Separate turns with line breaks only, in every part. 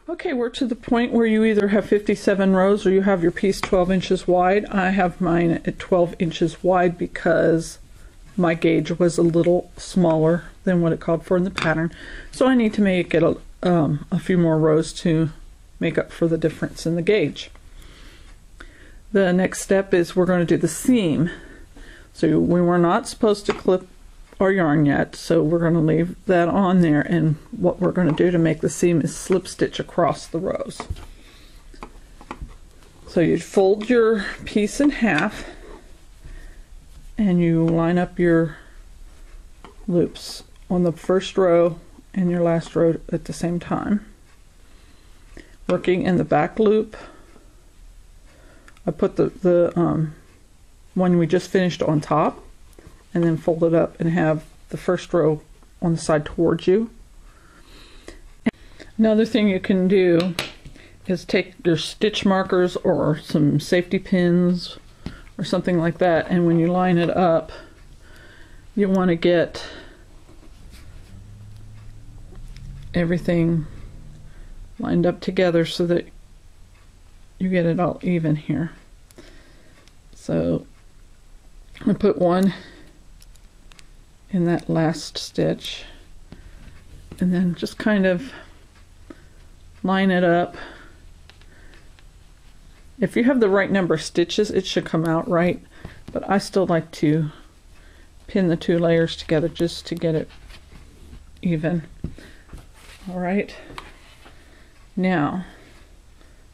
Okay, we're to the point where you either have 57 rows or you have your piece 12 inches wide. I have mine at 12 inches wide because my gauge was a little smaller than what it called for in the pattern. So I need to make it a few more rows to make up for the difference in the gauge. The next step is we're going to do the seam. So we were not supposed to clip our yarn yet, so we're going to leave that on there, and what we're going to do to make the seam is slip stitch across the rows. So you fold your piece in half and you line up your loops on the first row and your last row at the same time, working in the back loop. I put the one we just finished on top, and then fold it up and have the first row on the side towards you. Another thing you can do is take your stitch markers or some safety pins or something like that, and when you line it up, you want to get everything lined up together so that you get it all even here. So I put one in that last stitch and then just kind of line it up. If you have the right number of stitches, it should come out right, but I still like to pin the two layers together just to get it even. All right, now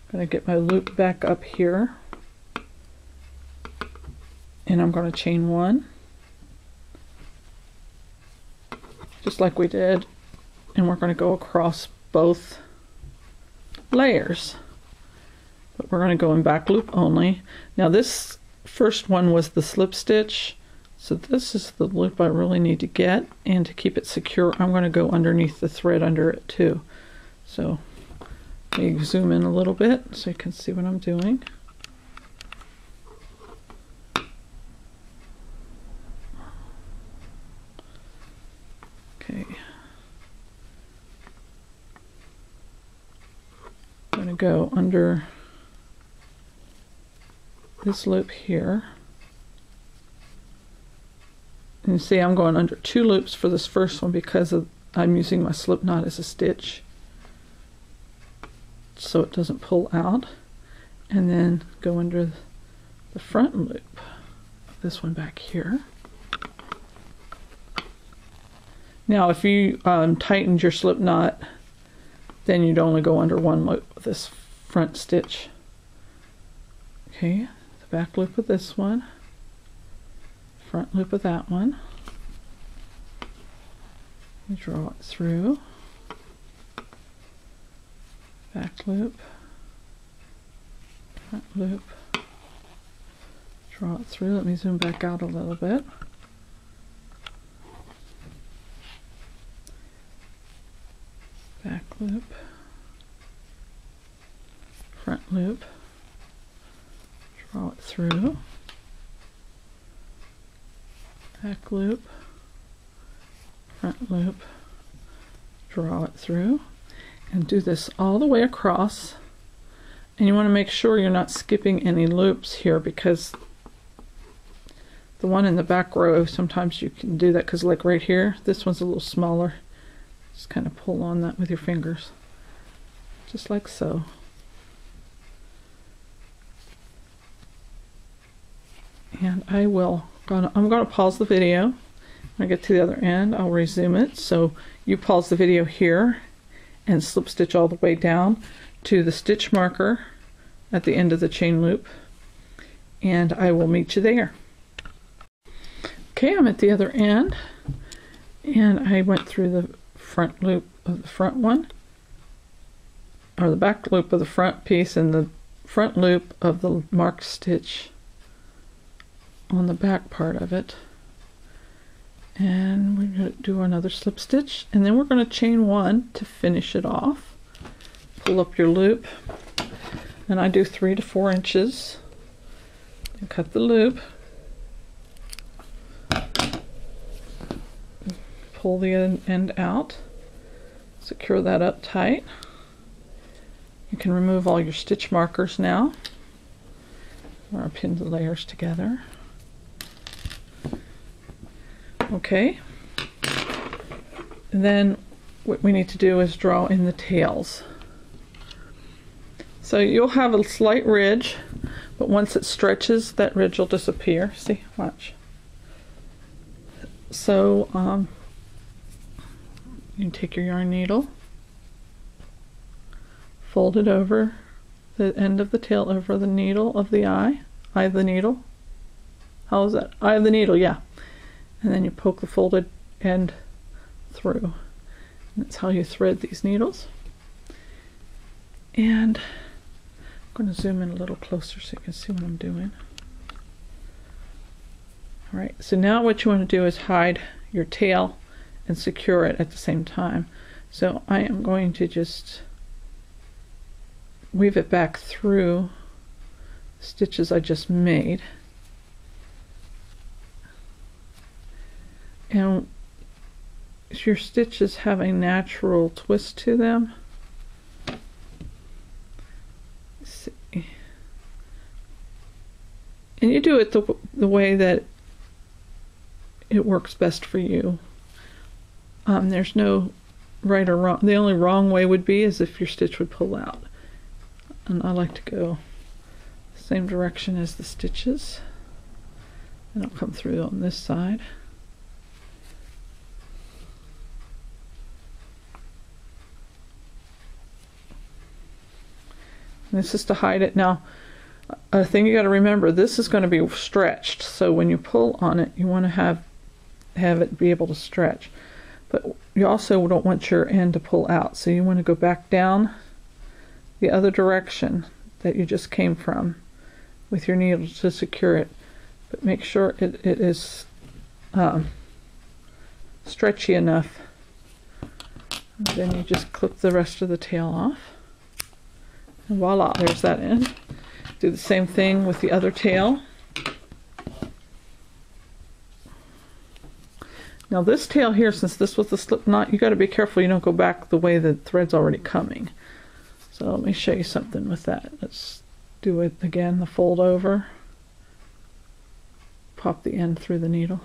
I'm going to get my loop back up here, and I'm going to chain one, just like we did, and we're going to go across both layers, but we're going to go in back loop only. Now this first one was the slip stitch, so this is the loop I really need to get, and to keep it secure I'm going to go underneath the thread under it too. So let me zoom in a little bit so you can see what I'm doing. Okay, I'm going to go under this loop here, and you see I'm going under two loops for this first one because I'm using my slip knot as a stitch so it doesn't pull out, and then go under the front loop of this one back here. Now if you tightened your slip knot, then you'd only go under one loop of this front stitch. Okay, the back loop of this one, front loop of that one. You draw it through, back loop, front loop, draw it through. Let me zoom back out a little bit. Back loop, front loop, draw it through, back loop, front loop, draw it through, and do this all the way across. And you want to make sure you're not skipping any loops here, because the one in the back row, sometimes you can do that because like right here, this one's a little smaller. Just kind of pull on that with your fingers, just like so. And I'm gonna pause the video. When I get to the other end, I'll resume it. So you pause the video here and slip stitch all the way down to the stitch marker at the end of the chain loop, and I will meet you there. Okay, I'm at the other end, and I went through the front loop of the front one, or the back loop of the front piece, and the front loop of the marked stitch on the back part of it, and we're going to do another slip stitch, and then we're going to chain one to finish it off. Pull up your loop, and I do 3 to 4 inches, and cut the loop, pull the end out, secure that up tight, You can remove all your stitch markers now. Or pin the layers together. Okay. And then what we need to do is draw in the tails. So you'll have a slight ridge, but once it stretches, that ridge will disappear. See, watch. So you can take your yarn needle, fold it over the end of the tail over the needle of the eye of the needle. How is that? Eye of the needle, yeah. And then you poke the folded end through. And that's how you thread these needles. And I'm going to zoom in a little closer so you can see what I'm doing. Alright, so now what you want to do is hide your tail and secure it at the same time. So I am going to just weave it back through stitches I just made. And your stitches have a natural twist to them. Let's see. And you do it the way that it works best for you. There's no right or wrong. The only wrong way would be is if your stitch would pull out. And I like to go the same direction as the stitches. And I'll come through on this side. And this is to hide it. Now, a thing you got to remember, this is going to be stretched. So when you pull on it, you want to have it be able to stretch. But you also don't want your end to pull out. So you want to go back down the other direction that you just came from with your needle to secure it. But make sure it is stretchy enough. And then you just clip the rest of the tail off. And voila, there's that end. Do the same thing with the other tail. Now this tail here, since this was the slip knot, you got to be careful you don't go back the way the thread's already coming. So let me show you something with that. Let's do it again, the fold over. Pop the end through the needle.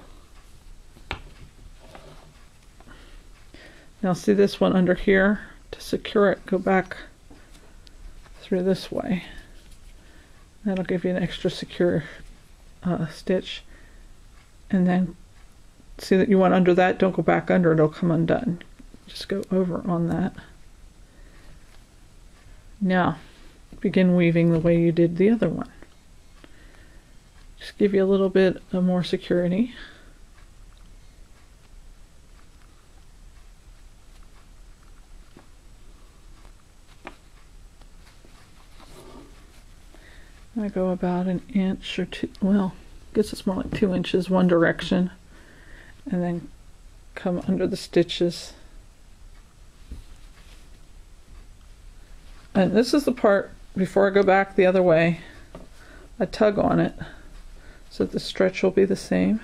Now see this one under here? To secure it, go back through this way. That'll give you an extra secure stitch. And then see that you want under that, don't go back under, it'll come undone. Just go over on that. Now begin weaving the way you did the other one. Just give you a little bit of more security. I go about an inch or two, well, I guess it's more like 2 inches one direction, and then come under the stitches. And this is the part, before I go back the other way, I tug on it so that the stretch will be the same,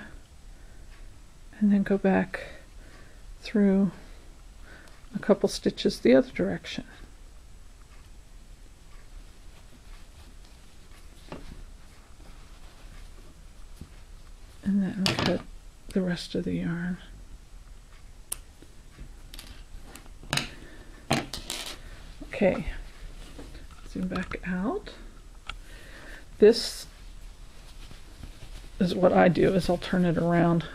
and then go back through a couple stitches the other direction. And then cut the rest of the yarn. Okay, zoom back out. This is what I do, is I'll turn it around,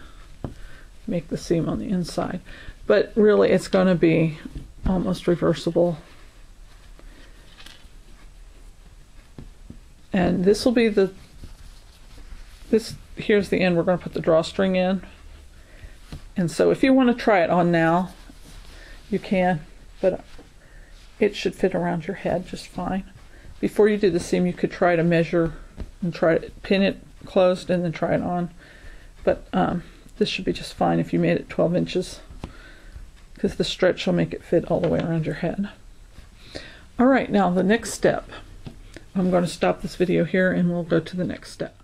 make the seam on the inside. But really it's going to be almost reversible. And this will be here's the end. We're going to put the drawstring in. And so if you want to try it on now, you can, but it should fit around your head just fine. Before you do the seam, you could try to measure and try to pin it closed and then try it on. But this should be just fine if you made it 12 inches, because the stretch will make it fit all the way around your head. All right, now the next step. I'm going to stop this video here and we'll go to the next step.